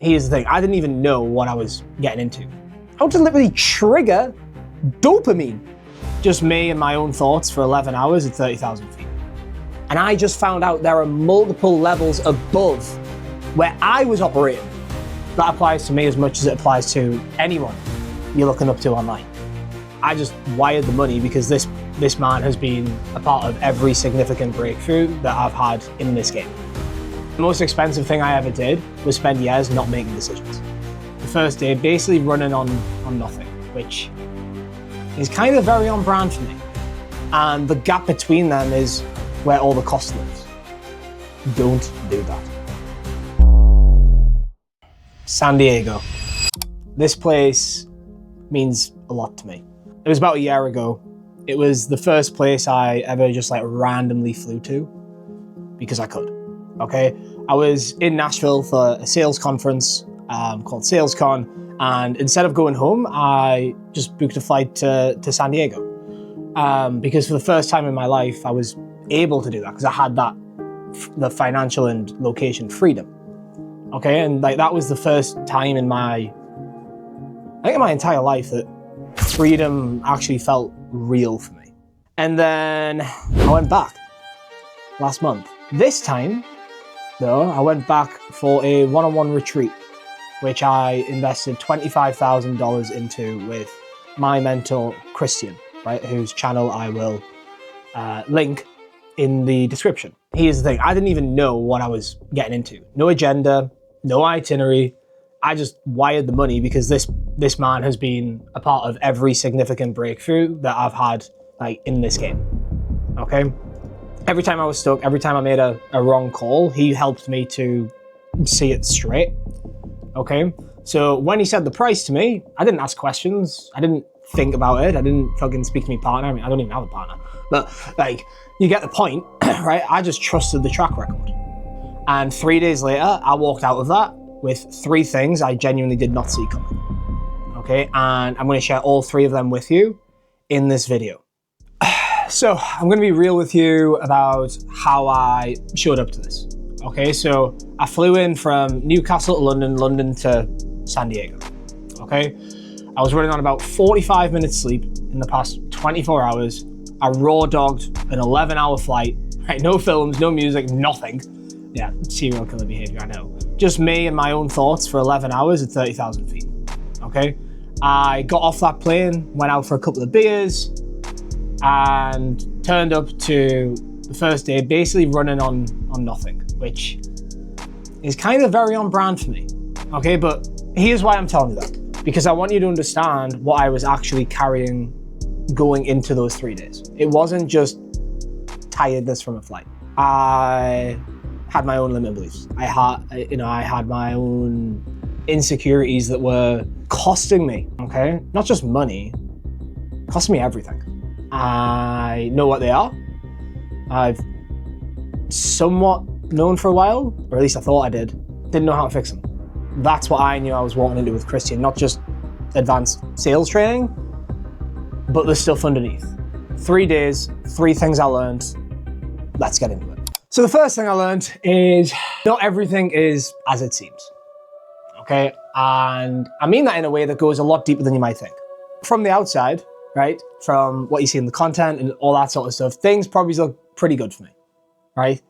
Here's the thing, I didn't even know what I was getting into. How to literally trigger dopamine. Just me and my own thoughts for 11 hours at 30,000 feet. And I just found out there are multiple levels above where I was operating. That applies to me as much as it applies to anyone you're looking up to online. I just wired the money because this man has been a part of every significant breakthrough that I've had in this game. The most expensive thing I ever did was spend years not making decisions. The first day basically running on nothing, which is kind of very on brand for me. And the gap between them is where all the cost lives. Don't do that. San Diego. This place means a lot to me. It was about a year ago. It was the first place I ever just randomly flew to because I could, okay? I was in Nashville for a sales conference called SalesCon, and instead of going home, I just booked a flight to San Diego because for the first time in my life, I was able to do that because I had the financial and location freedom. Okay, and that was the first time in my entire life that freedom actually felt real for me. And then I went back last month. This time, though, I went back for a one-on-one retreat, which I invested $25,000 into with my mentor, Christian, right, whose channel I will link in the description. Here's the thing, I didn't even know what I was getting into. No agenda, no itinerary. I just wired the money because this man has been a part of every significant breakthrough that I've had in this game, okay? Every time I was stuck, every time I made a wrong call, he helped me to see it straight, okay? So when he said the price to me, I didn't ask questions. I didn't think about it. I didn't fucking speak to my partner. I mean, I don't even have a partner, but you get the point, right? I just trusted the track record. And 3 days later, I walked out of that with 3 things I genuinely did not see coming, okay? And I'm gonna share all 3 of them with you in this video. So I'm gonna be real with you about how I showed up to this, okay? So I flew in from Newcastle to London to San Diego, okay? I was running on about 45 minutes sleep in the past 24 hours. I raw dogged an 11-hour flight, right? No films, no music, nothing. Yeah, serial killer behavior, I know. Just me and my own thoughts for 11 hours at 30,000 feet, okay? I got off that plane, went out for a couple of beers, and turned up to the first day basically running on nothing, which is kind of very on brand for me, okay? But here's why I'm telling you that. Because I want you to understand what I was actually carrying going into those 3 days. It wasn't just tiredness from a flight. I had my own limiting beliefs. I had my own insecurities that were costing me, okay? Not just money, costing me everything. I know what they are. I've somewhat known for a while, or at least I thought I did. Didn't know how to fix them. That's what I knew I was walking into with Christian, not just advanced sales training, but the stuff underneath. 3 days, 3 things I learned. Let's get into it. So the first thing I learned is not everything is as it seems, okay? And I mean that in a way that goes a lot deeper than you might think. From the outside, right? From what you see in the content and all that sort of stuff, things probably look pretty good for me, right?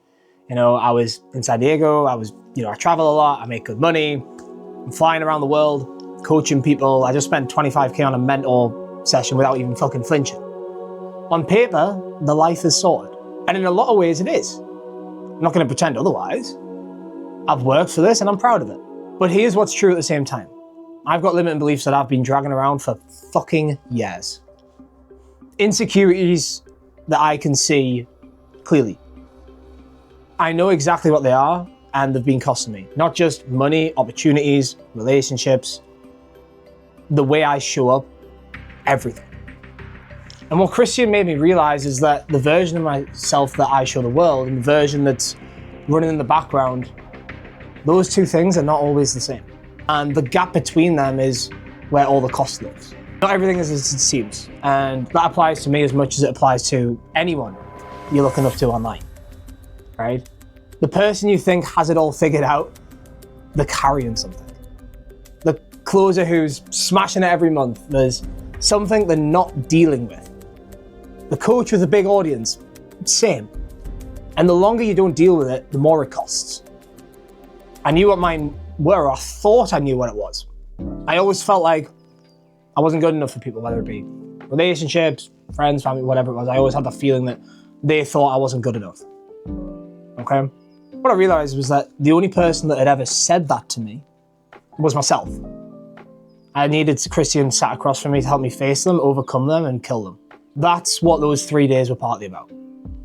You know, I was in San Diego, I travel a lot, I make good money, I'm flying around the world, coaching people. I just spent 25K on a mentor session without even fucking flinching. On paper, the life is sorted. And in a lot of ways it is. I'm not gonna pretend otherwise. I've worked for this and I'm proud of it. But here's what's true at the same time. I've got limiting beliefs that I've been dragging around for fucking years. Insecurities that I can see clearly. I know exactly what they are and they've been costing me. Not just money, opportunities, relationships, the way I show up, everything. And what Christian made me realize is that the version of myself that I show the world and the version that's running in the background, those 2 things are not always the same. And the gap between them is where all the cost lives. Not everything is as it seems. And that applies to me as much as it applies to anyone you're looking up to online, right? The person you think has it all figured out, they're carrying something. the closer who's smashing it every month, there's something they're not dealing with. The coach with a big audience, same. And the longer you don't deal with it, the more it costs. I knew what mine were, or I thought I knew what it was. I always felt like I wasn't good enough for people, whether it be relationships, friends, family, whatever it was. I always had the feeling that they thought I wasn't good enough. Okay? What I realized was that the only person that had ever said that to me was myself. I needed Christian sat across from me to help me face them, overcome them, and kill them. That's what those 3 days were partly about.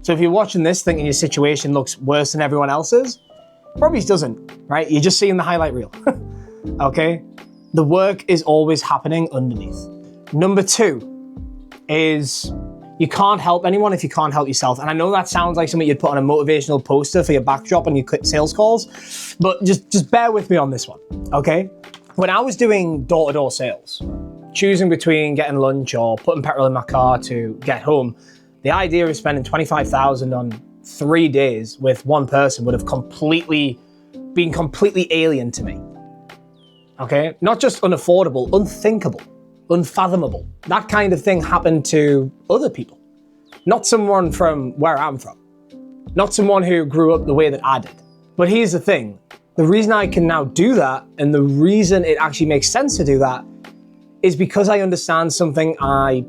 So if you're watching this thinking your situation looks worse than everyone else's, probably doesn't, right? You're just seeing the highlight reel, okay? The work is always happening underneath. Number 2 is you can't help anyone if you can't help yourself. And I know that sounds like something you'd put on a motivational poster for your backdrop on your sales calls, but just bear with me on this one, okay? When I was doing door-to-door sales, choosing between getting lunch or putting petrol in my car to get home, the idea of spending $25,000 on 3 days with one person would have been completely alien to me. Okay? Not just unaffordable, unthinkable, unfathomable. That kind of thing happened to other people. Not someone from where I'm from. Not someone who grew up the way that I did. But here's the thing. The reason I can now do that, and the reason it actually makes sense to do that, is because I understand something I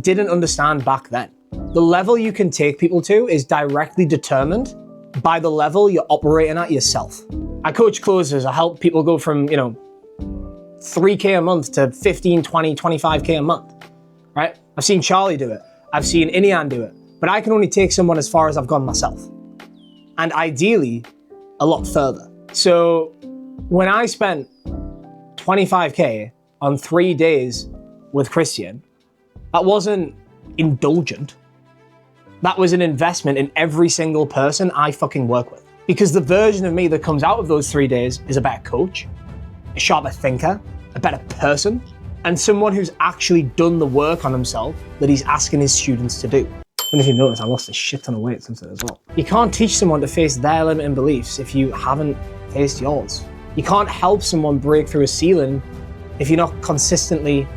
didn't understand back then. The level you can take people to is directly determined by the level you're operating at yourself. I coach closers. I help people go from, $3K a month to 15, 20, 25K a month, right? I've seen Charlie do it. I've seen Inian do it. But I can only take someone as far as I've gone myself. And ideally, a lot further. So when I spent 25K on 3 days with Christian, that wasn't indulgent. That was an investment in every single person I fucking work with. Because the version of me that comes out of those 3 days is a better coach, a sharper thinker, a better person, and someone who's actually done the work on himself that he's asking his students to do. And if you notice, I lost a shit ton of weight since then as well. You can't teach someone to face their limiting beliefs if you haven't faced yours. You can't help someone break through a ceiling if you're not consistently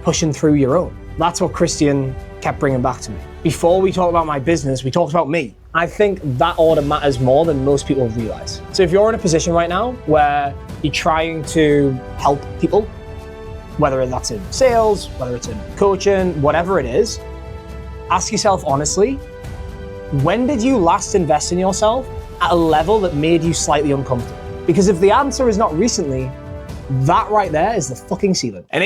pushing through your own. That's what Christian kept bringing back to me. Before we talk about my business, we talked about me. I think that order matters more than most people realize. So if you're in a position right now where you're trying to help people, whether that's in sales, whether it's in coaching, whatever it is, ask yourself honestly, when did you last invest in yourself at a level that made you slightly uncomfortable? Because if the answer is not recently, that right there is the fucking ceiling. And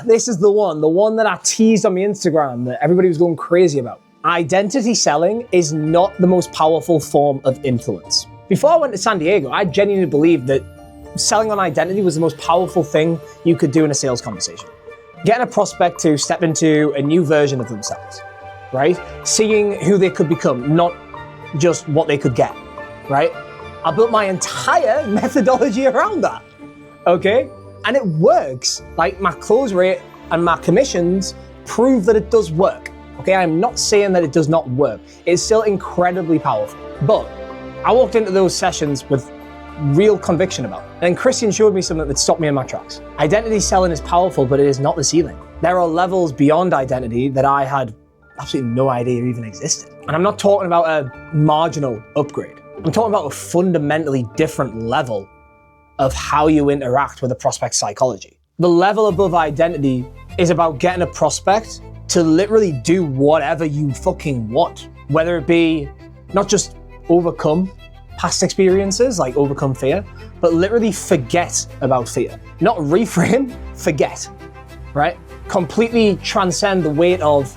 this is the one that I teased on my Instagram that everybody was going crazy about. Identity selling is not the most powerful form of influence. Before I went to San Diego, I genuinely believed that selling on identity was the most powerful thing you could do in a sales conversation. Getting a prospect to step into a new version of themselves, right? Seeing who they could become, not just what they could get, right? I built my entire methodology around that, okay? And it works. Like my close rate and my commissions prove that it does work, okay? I'm not saying that it does not work. It's still incredibly powerful. But I walked into those sessions with real conviction about it. And Christian showed me something that stopped me in my tracks. Identity selling is powerful, but it is not the ceiling. There are levels beyond identity that I had absolutely no idea even existed. And I'm not talking about a marginal upgrade. I'm talking about a fundamentally different level of how you interact with a prospect's psychology. The level above identity is about getting a prospect to literally do whatever you fucking want. Whether it be not just overcome past experiences, like overcome fear, but literally forget about fear. Not reframe, forget, right? Completely transcend the weight of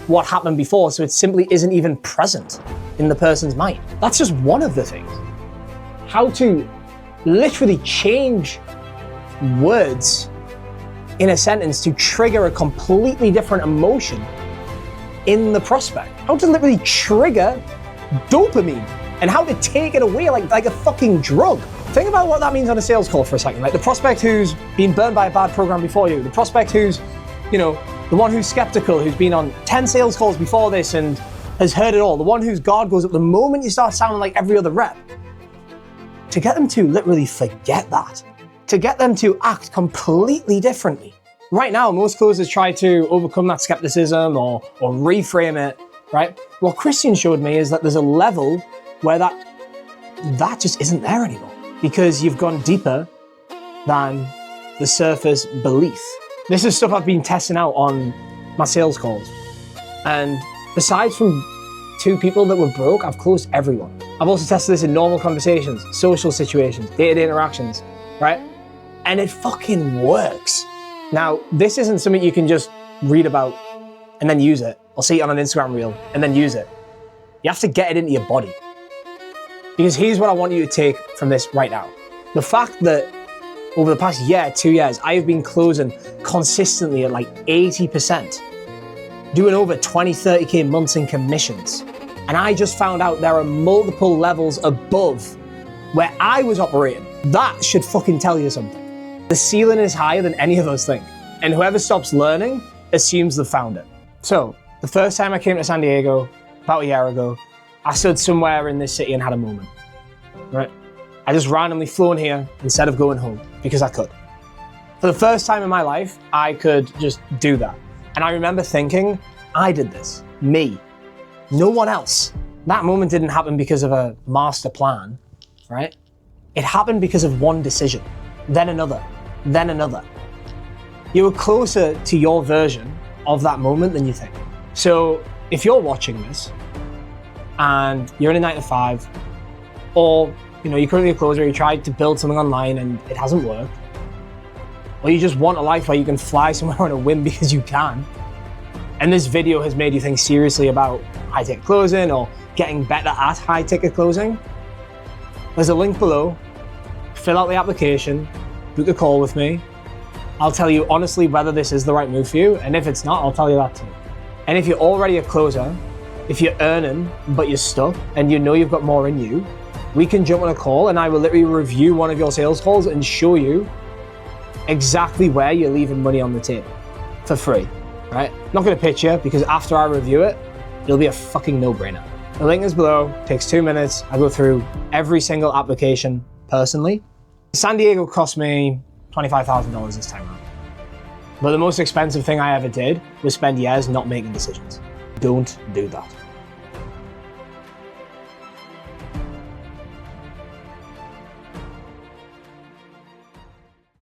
what happened before, so it simply isn't even present in the person's mind. That's just one of the things. How to literally change words in a sentence to trigger a completely different emotion in the prospect. How to literally trigger dopamine and how to take it away like a fucking drug. Think about what that means on a sales call for a second. Like the prospect who's been burned by a bad program before you, the prospect who's, the one who's skeptical, who's been on 10 sales calls before this and has heard it all, the one whose guard goes up the moment you start sounding like every other rep. To get them to literally forget that to get them to act completely differently. Right now, most closers try to overcome that skepticism or reframe it, right? What Christian showed me is that there's a level where that just isn't there anymore because you've gone deeper than the surface belief. This is stuff I've been testing out on my sales calls. And besides from 2 people that were broke, I've closed everyone. I've also tested this in normal conversations, social situations, day-to-day interactions, right? And it fucking works. Now, this isn't something you can just read about and then use it, or see it on an Instagram reel and then use it. You have to get it into your body. Because here's what I want you to take from this right now. The fact that over the past year, 2 years, I have been closing consistently at like 80%, doing over 20, 30K months in commissions. And I just found out there are multiple levels above where I was operating. That should fucking tell you something. The ceiling is higher than any of us think. And whoever stops learning assumes they've found it. So, the first time I came to San Diego, about a year ago, I stood somewhere in this city and had a moment, right? I just randomly flew in here instead of going home because I could. For the first time in my life, I could just do that. And I remember thinking, I did this, me, no one else. That moment didn't happen because of a master plan, right? It happened because of one decision, then another, then another. You were closer to your version of that moment than you think. So if you're watching this and you're in a 9 to 5, or you're currently a closer, you tried to build something online and it hasn't worked, or you just want a life where you can fly somewhere on a whim because you can, and this video has made you think seriously about high-ticket closing or getting better at high-ticket closing, there's a link below. Fill out the application, book a call with me. I'll tell you honestly whether this is the right move for you, and if it's not, I'll tell you that too. And if you're already a closer, if you're earning but you're stuck and you know you've got more in you, we can jump on a call and I will literally review one of your sales calls and show you exactly where you're leaving money on the table for free, right? I'm not gonna pitch you because after I review it, it'll be a fucking no-brainer. The link is below, takes 2 minutes. I go through every single application personally. San Diego cost me $25,000 this time around. But the most expensive thing I ever did was spend years not making decisions. Don't do that.